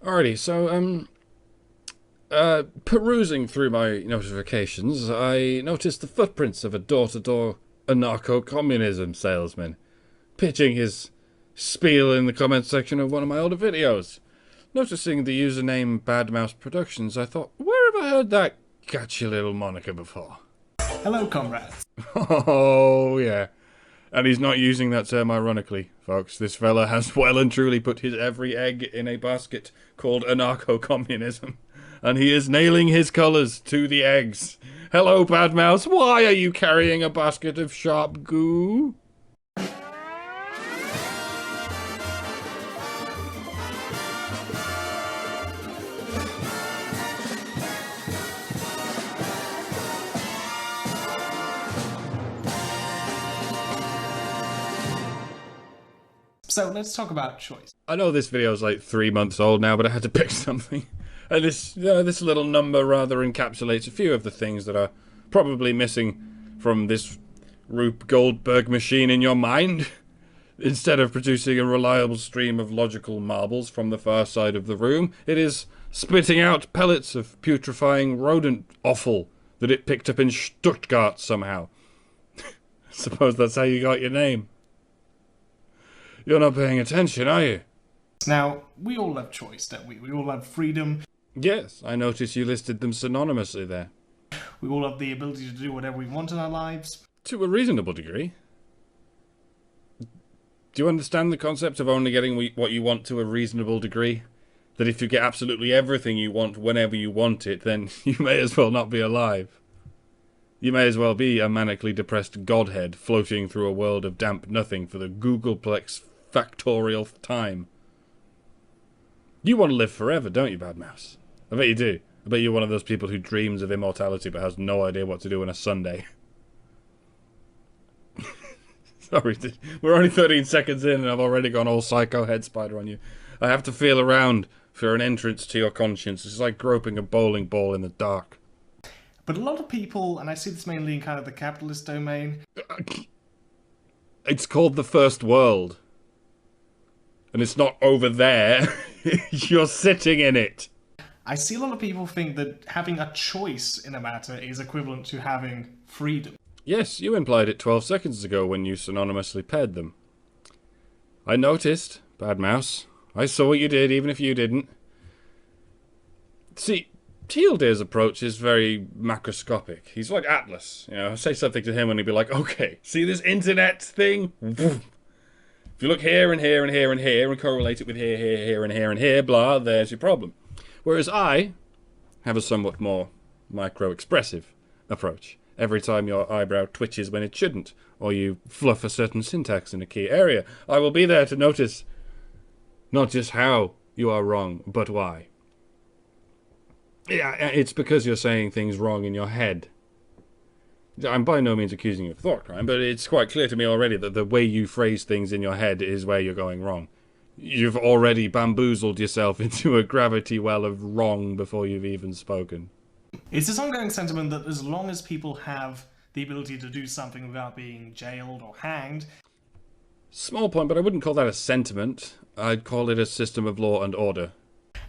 Alrighty, so, perusing through my notifications, I noticed the footprints of a door-to-door anarcho-communism salesman pitching his spiel in the comment section of one of my older videos. Noticing the username BadMouseProductions, I thought, where have I heard that catchy little moniker before? Hello, comrades. Oh, yeah. And he's not using that term ironically, folks. This fella has well and truly put his every egg in a basket called anarcho-communism. And he is nailing his colours to the eggs. Hello, Bad Mouse. Why are you carrying a basket of sharp goo? So let's talk about choice. I know this video is like 3 months old now, but I had to pick something. And this little number rather encapsulates a few of the things that are probably missing from this Rube Goldberg machine in your mind. Instead of producing a reliable stream of logical marbles from the far side of the room, it is spitting out pellets of putrefying rodent offal that it picked up in Stuttgart somehow. Suppose that's how you got your name. You're not paying attention, are you? Now, we all have choice, don't we? We all have freedom. Yes, I noticed you listed them synonymously there. We all have the ability to do whatever we want in our lives. To a reasonable degree. Do you understand the concept of only getting what you want to a reasonable degree? That if you get absolutely everything you want whenever you want it, then you may as well not be alive. You may as well be a manically depressed godhead floating through a world of damp nothing for the Googleplex factorial time. You want to live forever, don't you, Bad Mouse? I bet you do. I bet you're one of those people who dreams of immortality but has no idea what to do on a Sunday. Sorry, we're only 13 seconds in and I've already gone all psycho head spider on you. I have to feel around for an entrance to your conscience. It's like groping a bowling ball in the dark. But a lot of people, and I see this mainly in kind of the capitalist domain. It's called the first world. And it's not over there. You're sitting in it. I see a lot of people think that having a choice in a matter is equivalent to having freedom. Yes, you implied it 12 seconds ago when you synonymously paired them. I noticed, Bad Mouse. I saw what you did, even if you didn't. See, Teal'c's approach is very macroscopic. He's like Atlas. You know, say something to him and he'd be like, okay, see this internet thing? If you look here and here and here and here and correlate it with here, here, here and here and here, blah, there's your problem. Whereas I have a somewhat more micro-expressive approach. Every time your eyebrow twitches when it shouldn't, or you fluff a certain syntax in a key area, I will be there to notice not just how you are wrong, but why. Yeah, it's because you're saying things wrong in your head. I'm by no means accusing you of thought crime, but it's quite clear to me already that the way you phrase things in your head is where you're going wrong. You've already bamboozled yourself into a gravity well of wrong before you've even spoken. It's this ongoing sentiment that as long as people have the ability to do something without being jailed or hanged... Small point, but I wouldn't call that a sentiment. I'd call it a system of law and order.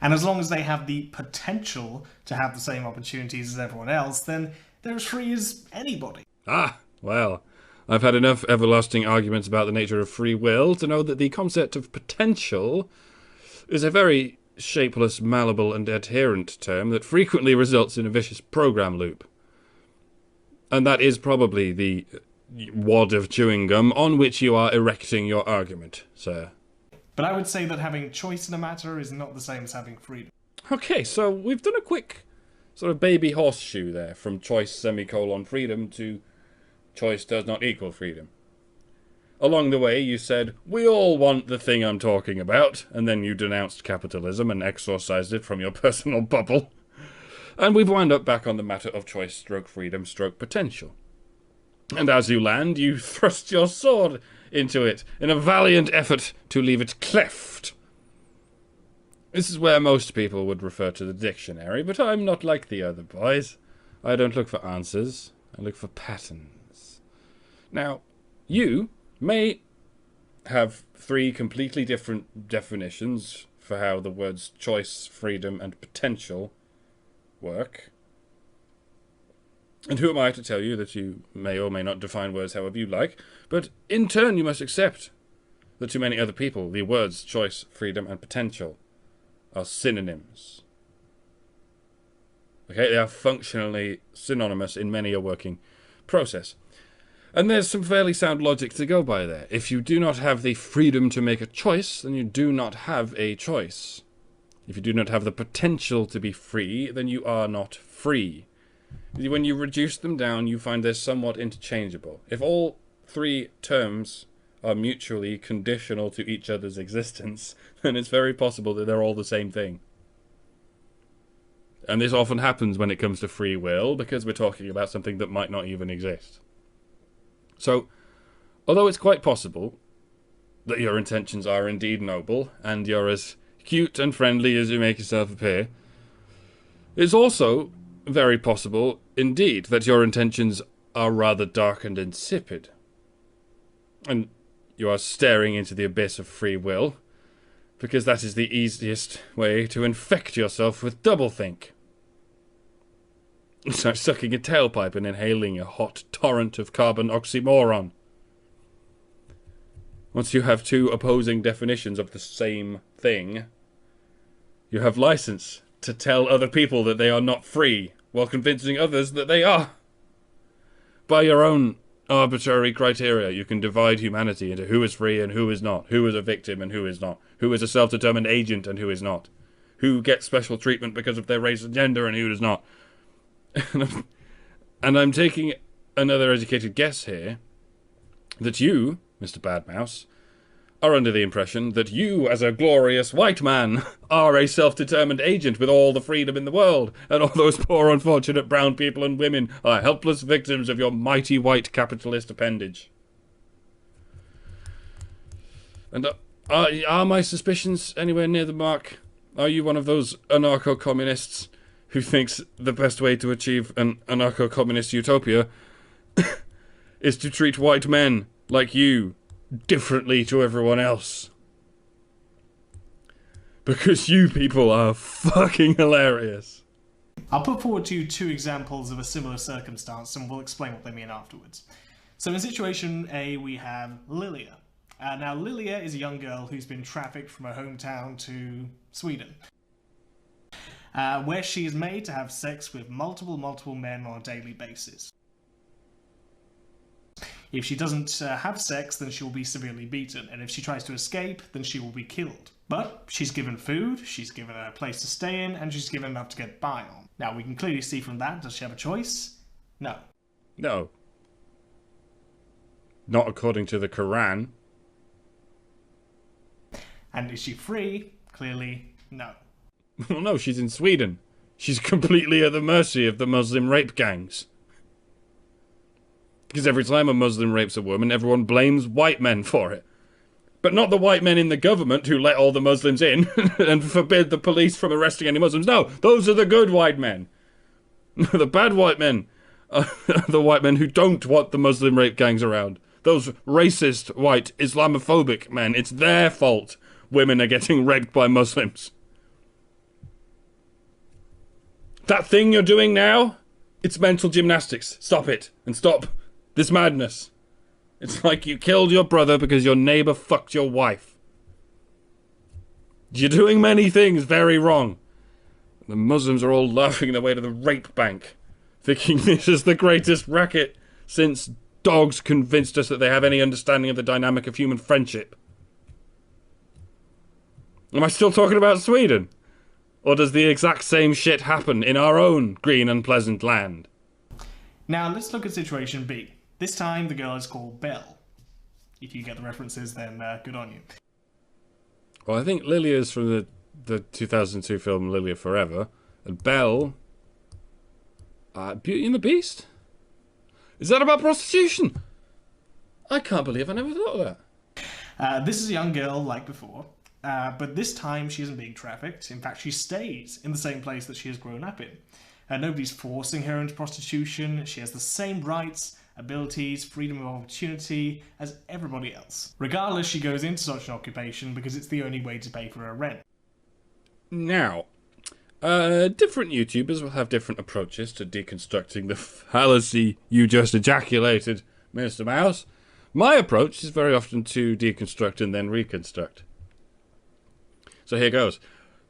And as long as they have the potential to have the same opportunities as everyone else, then they're as free as anybody. Ah, well, I've had enough everlasting arguments about the nature of free will to know that the concept of potential is a very shapeless, malleable, and adherent term that frequently results in a vicious program loop. And that is probably the wad of chewing gum on which you are erecting your argument, sir. But I would say that having choice in a matter is not the same as having freedom. Okay, so we've done a quick sort of baby horseshoe there, from choice semicolon freedom to choice does not equal freedom. Along the way you said, we all want the thing I'm talking about, and then you denounced capitalism and exorcised it from your personal bubble. And we've wound up back on the matter of choice stroke freedom stroke potential. And as you land, you thrust your sword into it in a valiant effort to leave it cleft. This is where most people would refer to the dictionary, but I'm not like the other boys. I don't look for answers, I look for patterns. Now, you may have three completely different definitions for how the words choice, freedom, and potential work. And who am I to tell you that you may or may not define words however you like, but in turn you must accept that to many other people the words choice, freedom, and potential are synonyms. Okay, they are functionally synonymous in many a working process. And there's some fairly sound logic to go by there. If you do not have the freedom to make a choice, then you do not have a choice. If you do not have the potential to be free, then you are not free. When you reduce them down, you find they're somewhat interchangeable. If all three terms are mutually conditional to each other's existence, then it's very possible that they're all the same thing. And this often happens when it comes to free will, because we're talking about something that might not even exist. So, although it's quite possible that your intentions are indeed noble, and you're as cute and friendly as you make yourself appear, it's also very possible indeed that your intentions are rather dark and insipid. And you are staring into the abyss of free will, because that is the easiest way to infect yourself with doublethink. It's like sucking a tailpipe and inhaling a hot torrent of carbon oxymoron. Once you have two opposing definitions of the same thing, you have license to tell other people that they are not free, while convincing others that they are. By your own arbitrary criteria, you can divide humanity into who is free and who is not, who is a victim and who is not, who is a self-determined agent and who is not, who gets special treatment because of their race and gender and who does not. And I'm taking another educated guess here that you, Mr. Badmouse, are under the impression that you, as a glorious white man, are a self-determined agent with all the freedom in the world, and all those poor unfortunate brown people and women are helpless victims of your mighty white capitalist appendage. And are my suspicions anywhere near the mark? Are you one of those anarcho-communists who thinks the best way to achieve an anarcho-communist utopia is to treat white men like you differently to everyone else? Because you people are fucking hilarious. I'll put forward to you two examples of a similar circumstance, and we'll explain what they mean afterwards. So in situation A, we have Lilia. Now, Lilia is a young girl who's been trafficked from her hometown to Sweden, where she is made to have sex with multiple men on a daily basis. If she doesn't have sex, then she will be severely beaten, and if she tries to escape, then she will be killed. But she's given food, she's given a place to stay in, and she's given enough to get by on. Now, we can clearly see from that, does she have a choice? No. No. Not according to the Quran. And is she free? Clearly, no. Well, no, she's in Sweden. She's completely at the mercy of the Muslim rape gangs. Because every time a Muslim rapes a woman, everyone blames white men for it. But not the white men in the government who let all the Muslims in and forbid the police from arresting any Muslims. No, those are the good white men. The bad white men are the white men who don't want the Muslim rape gangs around. Those racist, white, Islamophobic men. It's their fault women are getting raped by Muslims. That thing you're doing now, it's mental gymnastics. Stop it. And stop this madness. It's like you killed your brother because your neighbour fucked your wife. You're doing many things very wrong. The Muslims are all laughing their way to the rape bank, thinking this is the greatest racket since dogs convinced us that they have any understanding of the dynamic of human friendship. Am I still talking about Sweden? Or does the exact same shit happen in our own green and pleasant land? Now, let's look at situation B. This time, the girl is called Belle. If you get the references, then good on you. Well, I think Lilia's from the 2002 film Lilia Forever. And Belle... Beauty and the Beast? Is that about prostitution? I can't believe I never thought of that. This is a young girl like before, but this time she isn't being trafficked. In fact, she stays in the same place that she has grown up in. Nobody's forcing her into prostitution. She has the same rights, abilities, freedom of opportunity as everybody else. Regardless, she goes into such an occupation because it's the only way to pay for her rent. Now, different YouTubers will have different approaches to deconstructing the fallacy you just ejaculated, Mr. Mouse. My approach is very often to deconstruct and then reconstruct. So here goes.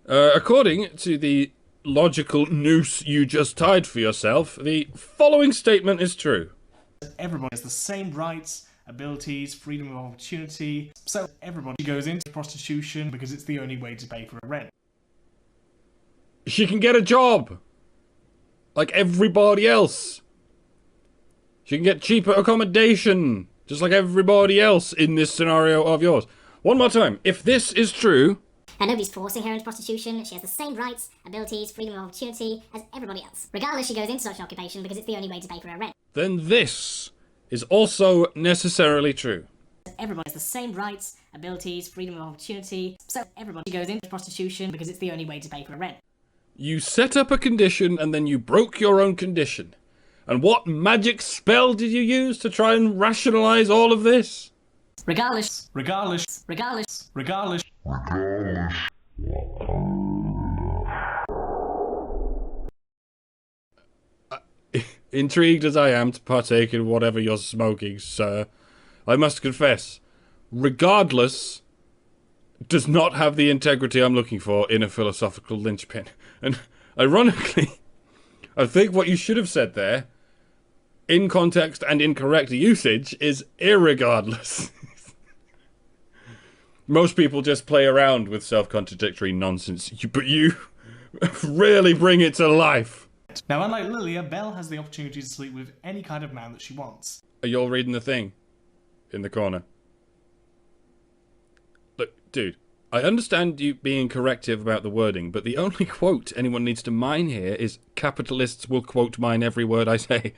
According to the logical noose you just tied for yourself, the following statement is true. Everybody has the same rights, abilities, freedom of opportunity, so everybody goes into prostitution because it's the only way to pay for a rent. She can get a job, like everybody else. She can get cheaper accommodation, just like everybody else in this scenario of yours. One more time. If this is true... And nobody's forcing her into prostitution. She has the same rights, abilities, freedom of opportunity as everybody else. Regardless, she goes into such an occupation because it's the only way to pay for her rent. Then this is also necessarily true. Everybody has the same rights, abilities, freedom of opportunity. So everybody goes into prostitution because it's the only way to pay for her rent. You set up a condition and then you broke your own condition. And what magic spell did you use to try and rationalize all of this? Regardless. Regardless. Regardless. Regardless. Intrigued as I am to partake in whatever you're smoking, sir, I must confess, regardless does not have the integrity I'm looking for in a philosophical linchpin. And ironically, I think what you should have said there, in context and in correct usage, is irregardless. Most people just play around with self-contradictory nonsense, but you really bring it to life. Now, unlike Lilia, Belle has the opportunity to sleep with any kind of man that she wants. Are you all reading the thing in the corner? Look, dude, I understand you being corrective about the wording, but the only quote anyone needs to mine here is capitalists will quote mine every word I say.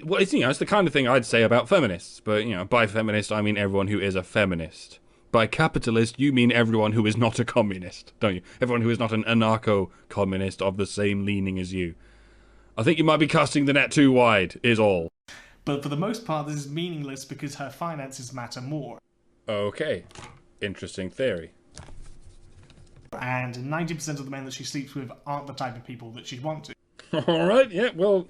Well, it's, it's the kind of thing I'd say about feminists, but, by feminist I mean everyone who is a feminist. By capitalist, you mean everyone who is not a communist, don't you? Everyone who is not an anarcho-communist of the same leaning as you. I think you might be casting the net too wide, is all. But for the most part, this is meaningless because her finances matter more. Okay. Interesting theory. And 90% of the men that she sleeps with aren't the type of people that she'd want to. Alright, we'll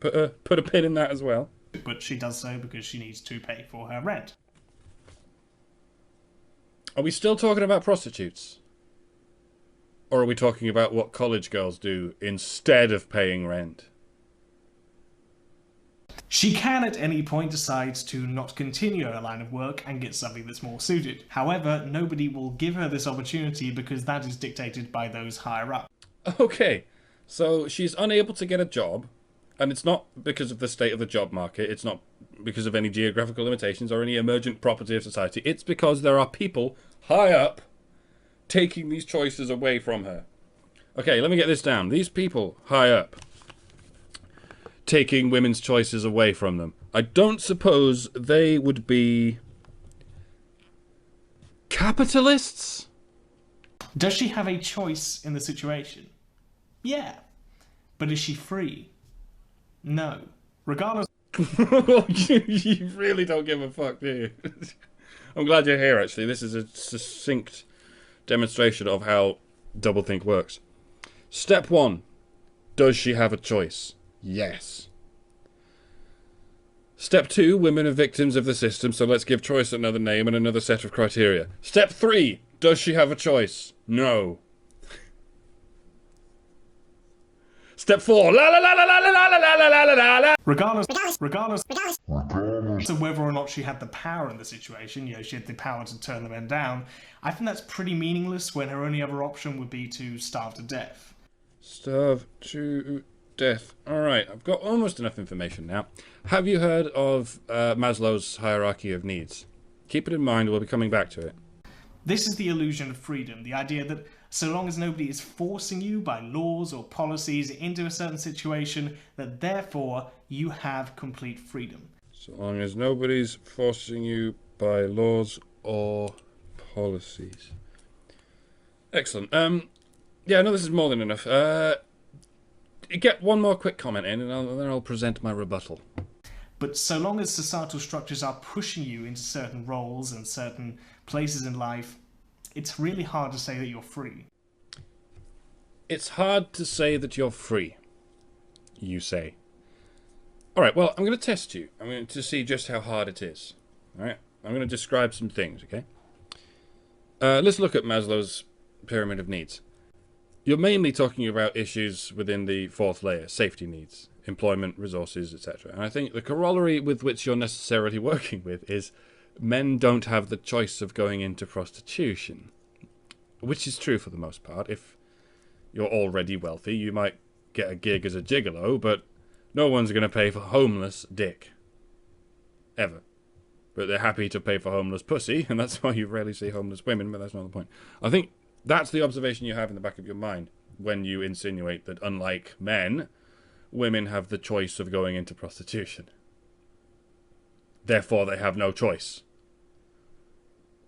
put a pin in that as well. But she does so because she needs to pay for her rent. Are we still talking about prostitutes? Or are we talking about what college girls do instead of paying rent? She can at any point decide to not continue her line of work and get something that's more suited. However, nobody will give her this opportunity because that is dictated by those higher up. Okay, so she's unable to get a job, and it's not because of the state of the job market, it's not because of any geographical limitations or any emergent property of society, it's because there are people high up taking these choices away from her. Okay, let me get this down. These people high up taking women's choices away from them. I don't suppose they would be capitalists? Does she have a choice in the situation? Yeah. But is she free? No. Regardless... You really don't give a fuck, do you? I'm glad you're here, actually. This is a succinct demonstration of how doublethink works. Step 1. Does she have a choice? Yes. Step 2. Women are victims of the system, so let's give choice another name and another set of criteria. Step 3. Does she have a choice? No. Step 4. La la la la la la la la la la la la. Regardless of whether or not she had the power in the situation, she had the power to turn the men down, I think that's pretty meaningless when her only other option would be to starve to death. Starve to death. Alright, I've got almost enough information now. Have you heard of Maslow's hierarchy of needs? Keep it in mind, we'll be coming back to it. This is the illusion of freedom, the idea that so long as nobody is forcing you by laws or policies into a certain situation, that therefore you have complete freedom. So long as nobody's forcing you by laws or policies. Excellent. Yeah, no, this is more than enough. Get one more quick comment in, and then I'll present my rebuttal. But so long as societal structures are pushing you into certain roles and certain places in life, it's really hard to say that you're free. It's hard to say that you're free, you say. Alright, well, I'm going to test you. I'm going to see just how hard it is. Alright? I'm going to describe some things, okay? Let's look at Maslow's pyramid of needs. You're mainly talking about issues within the fourth layer, safety needs, employment, resources, etc. And I think the corollary with which you're necessarily working with is men don't have the choice of going into prostitution. Which is true for the most part. If you're already wealthy, you might get a gig as a gigolo, but no one's going to pay for homeless dick. Ever. But they're happy to pay for homeless pussy, and that's why you rarely see homeless women, but that's not the point. I think that's the observation you have in the back of your mind when you insinuate that, unlike men, women have the choice of going into prostitution. Therefore, they have no choice.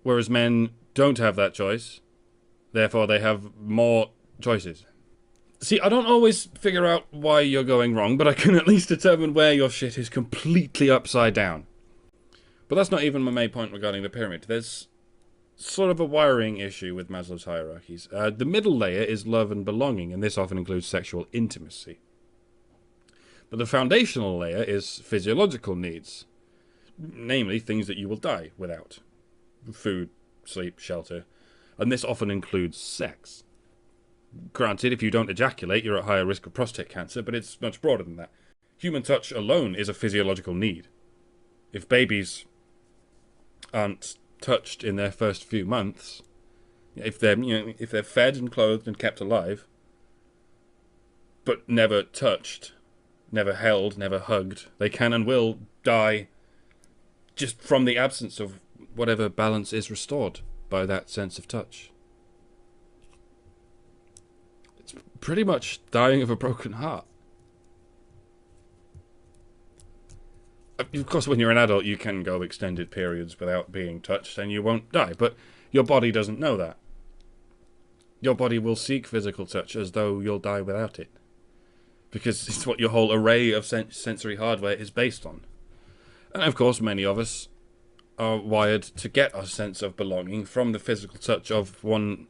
Whereas men don't have that choice, therefore they have more choices. See, I don't always figure out why you're going wrong, but I can at least determine where your shit is completely upside down. But that's not even my main point regarding the pyramid. There's sort of a wiring issue with Maslow's hierarchies. The middle layer is love and belonging, and this often includes sexual intimacy. But the foundational layer is physiological needs, namely things that you will die without. Food, sleep, shelter, and this often includes sex. Granted, if you don't ejaculate, you're at higher risk of prostate cancer, but it's much broader than that. Human touch alone is a physiological need. If babies aren't touched in their first few months, if they're fed and clothed and kept alive, but never touched, never held, never hugged, they can and will die just from the absence of whatever balance is restored by that sense of touch. It's pretty much dying of a broken heart. Of course, when you're an adult, you can go extended periods without being touched, and you won't die, but your body doesn't know that. Your body will seek physical touch as though you'll die without it, because it's what your whole array of sensory hardware is based on. And of course, many of us are wired to get our sense of belonging from the physical touch of one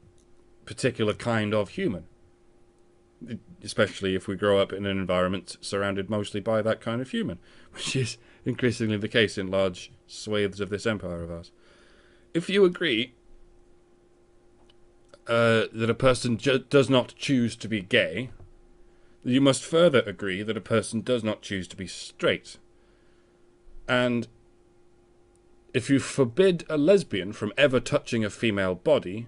particular kind of human, especially if we grow up in an environment surrounded mostly by that kind of human, which is increasingly the case in large swathes of this empire of ours. If you agree that a person does not choose to be gay, you must further agree that a person does not choose to be straight. And if you forbid a lesbian from ever touching a female body,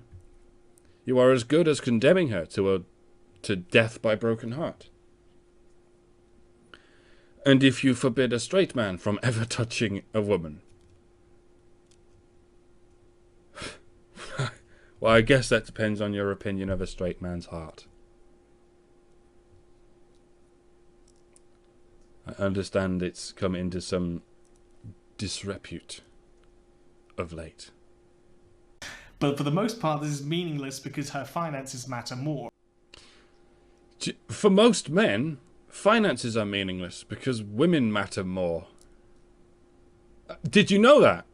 you are as good as condemning her to death by broken heart. And if you forbid a straight man from ever touching a woman, well, I guess that depends on your opinion of a straight man's heart. I understand it's come into some disrepute of late. But for the most part, this is meaningless because her finances matter more. For most men, finances are meaningless because women matter more. Did you know that?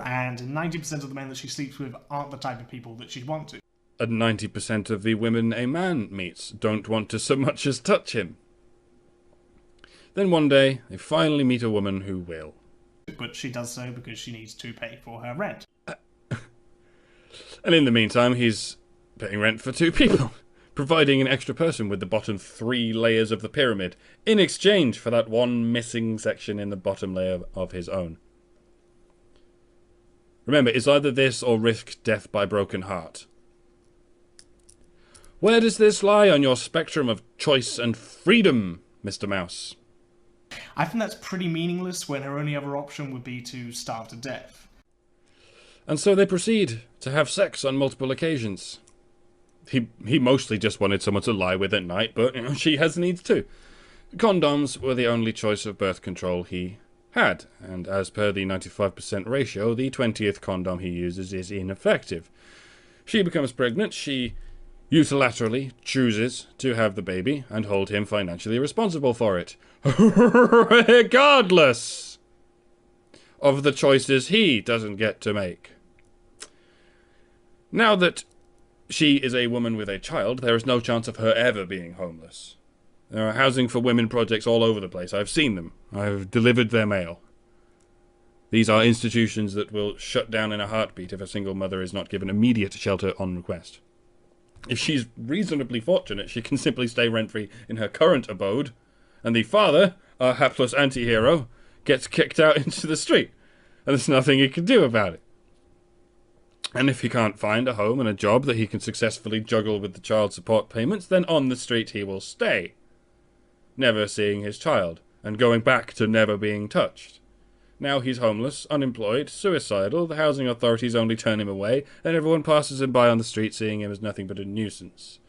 And 90% of the men that she sleeps with aren't the type of people that she'd want to. And 90% of the women a man meets don't want to so much as touch him. Then one day, they finally meet a woman who will. But she does so because she needs to pay for her rent. And in the meantime, he's paying rent for two people, providing an extra person with the bottom 3 layers of the pyramid, in exchange for that one missing section in the bottom layer of his own. Remember, it's either this or risk death by broken heart. Where does this lie on your spectrum of choice and freedom, Mr. Mouse? I think that's pretty meaningless when her only other option would be to starve to death. And so they proceed to have sex on multiple occasions. He mostly just wanted someone to lie with at night, but she has needs too. Condoms were the only choice of birth control he had, and as per the 95% ratio, the 20th condom he uses is ineffective. She becomes pregnant, she unilaterally chooses to have the baby and hold him financially responsible for it, regardless of the choices he doesn't get to make. Now that she is a woman with a child, there is no chance of her ever being homeless. There are housing for women projects all over the place. I've seen them. I've delivered their mail. These are institutions that will shut down in a heartbeat if a single mother is not given immediate shelter on request. If she's reasonably fortunate, she can simply stay rent-free in her current abode, and the father, our hapless anti-hero, gets kicked out into the street, and there's nothing he can do about it. And if he can't find a home and a job that he can successfully juggle with the child support payments, then on the street he will stay, never seeing his child, and going back to never being touched. Now he's homeless, unemployed, suicidal, the housing authorities only turn him away, and everyone passes him by on the street seeing him as nothing but a nuisance.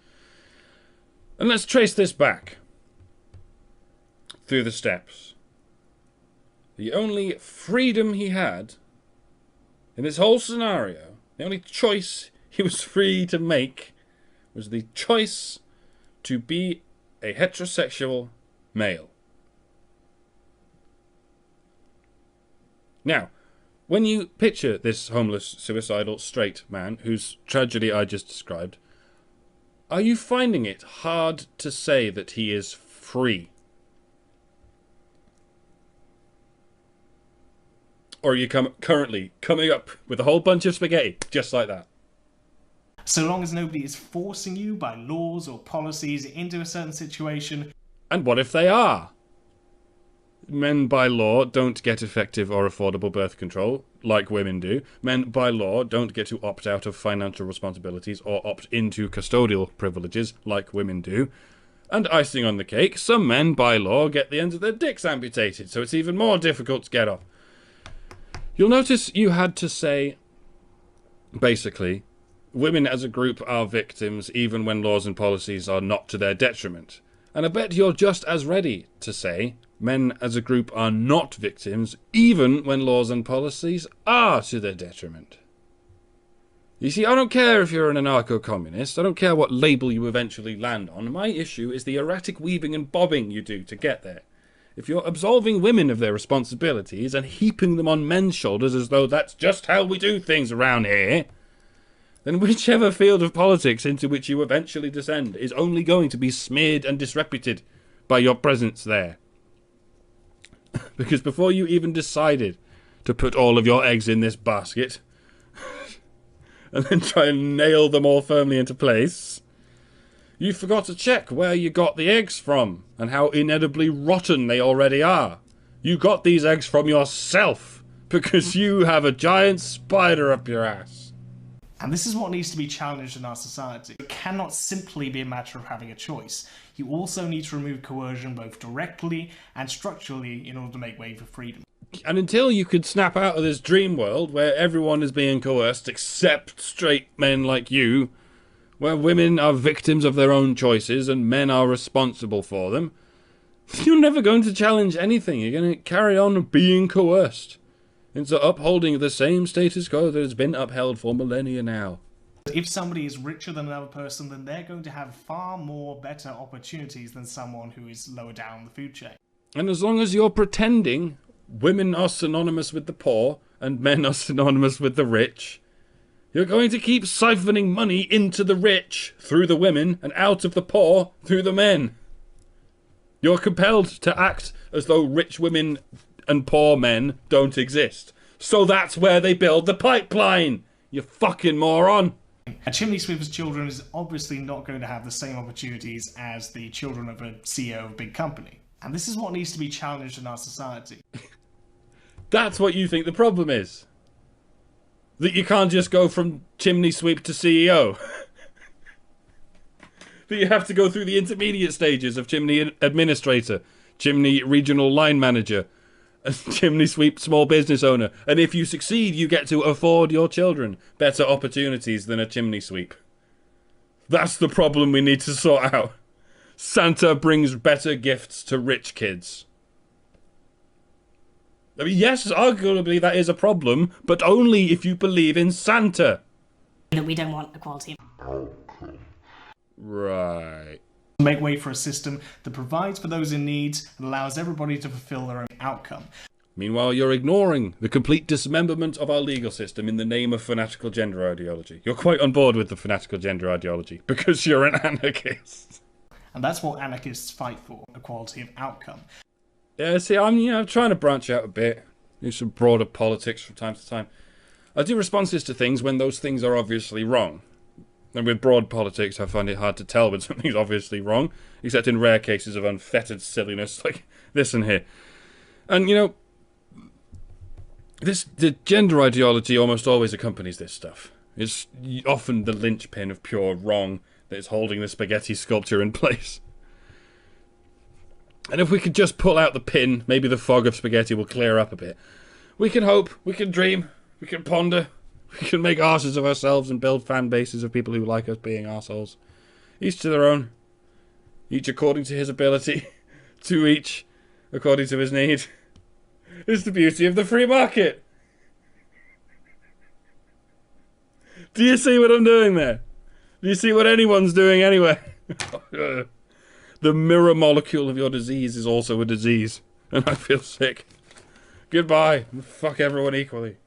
And let's trace this back through the steps. The only freedom he had in this whole scenario, the only choice he was free to make, was the choice to be a heterosexual male. Now, when you picture this homeless, suicidal, straight man, whose tragedy I just described, are you finding it hard to say that he is free? Or are you currently coming up with a whole bunch of spaghetti, just like that? So long as nobody is forcing you by laws or policies into a certain situation. And what if they are? Men by law don't get effective or affordable birth control, like women do. Men by law don't get to opt out of financial responsibilities or opt into custodial privileges, like women do. And icing on the cake, some men by law get the ends of their dicks amputated, so it's even more difficult to get off. You'll notice you had to say, basically, women as a group are victims even when laws and policies are not to their detriment. And I bet you're just as ready to say men as a group are not victims even when laws and policies are to their detriment. You see, I don't care if you're an anarcho-communist. I don't care what label you eventually land on. My issue is the erratic weaving and bobbing you do to get there. If you're absolving women of their responsibilities and heaping them on men's shoulders as though that's just how we do things around here, then whichever field of politics into which you eventually descend is only going to be smeared and disreputed by your presence there. Because before you even decided to put all of your eggs in this basket and then try and nail them all firmly into place, you forgot to check where you got the eggs from and how inedibly rotten they already are. You got these eggs from yourself because you have a giant spider up your ass. And this is what needs to be challenged in our society. It cannot simply be a matter of having a choice. You also need to remove coercion both directly and structurally in order to make way for freedom. And until you could snap out of this dream world where everyone is being coerced except straight men like you, where women are victims of their own choices and men are responsible for them, you're never going to challenge anything. You're going to carry on being coerced into upholding the same status quo that has been upheld for millennia now. If somebody is richer than another person, then they're going to have far more better opportunities than someone who is lower down the food chain. And as long as you're pretending women are synonymous with the poor and men are synonymous with the rich, you're going to keep siphoning money into the rich through the women and out of the poor through the men. You're compelled to act as though rich women and poor men don't exist. So that's where they build the pipeline, you fucking moron. A chimney sweeper's children is obviously not going to have the same opportunities as the children of a CEO of a big company. And this is what needs to be challenged in our society. That's what you think the problem is? That you can't just go from chimney sweep to CEO? That you have to go through the intermediate stages of chimney administrator, chimney regional line manager, a chimney sweep small business owner, and if you succeed you get to afford your children better opportunities than a chimney sweep. That's the problem we need to sort out. Santa brings better gifts to rich kids. I mean, yes, arguably that is a problem, but only if you believe in Santa. That we don't want equality. Right. Make way for a system that provides for those in need and allows everybody to fulfill their own outcome. Meanwhile, you're ignoring the complete dismemberment of our legal system in the name of fanatical gender ideology. You're quite on board with the fanatical gender ideology because you're an anarchist. And that's what anarchists fight for, equality of outcome. Yeah, see, I'm trying to branch out a bit, do some broader politics from time to time. I do responses to things when those things are obviously wrong. And with broad politics, I find it hard to tell when something's obviously wrong, except in rare cases of unfettered silliness like this and here. And, the gender ideology almost always accompanies this stuff. It's often the linchpin of pure wrong that is holding the spaghetti sculpture in place. And if we could just pull out the pin, maybe the fog of spaghetti will clear up a bit. We can hope, we can dream, we can ponder, we can make arses of ourselves and build fan bases of people who like us being arseholes. Each to their own. Each according to his ability. To each according to his need. It's the beauty of the free market. Do you see what I'm doing there? Do you see what anyone's doing anyway? The mirror molecule of your disease is also a disease. And I feel sick. Goodbye. Fuck everyone equally.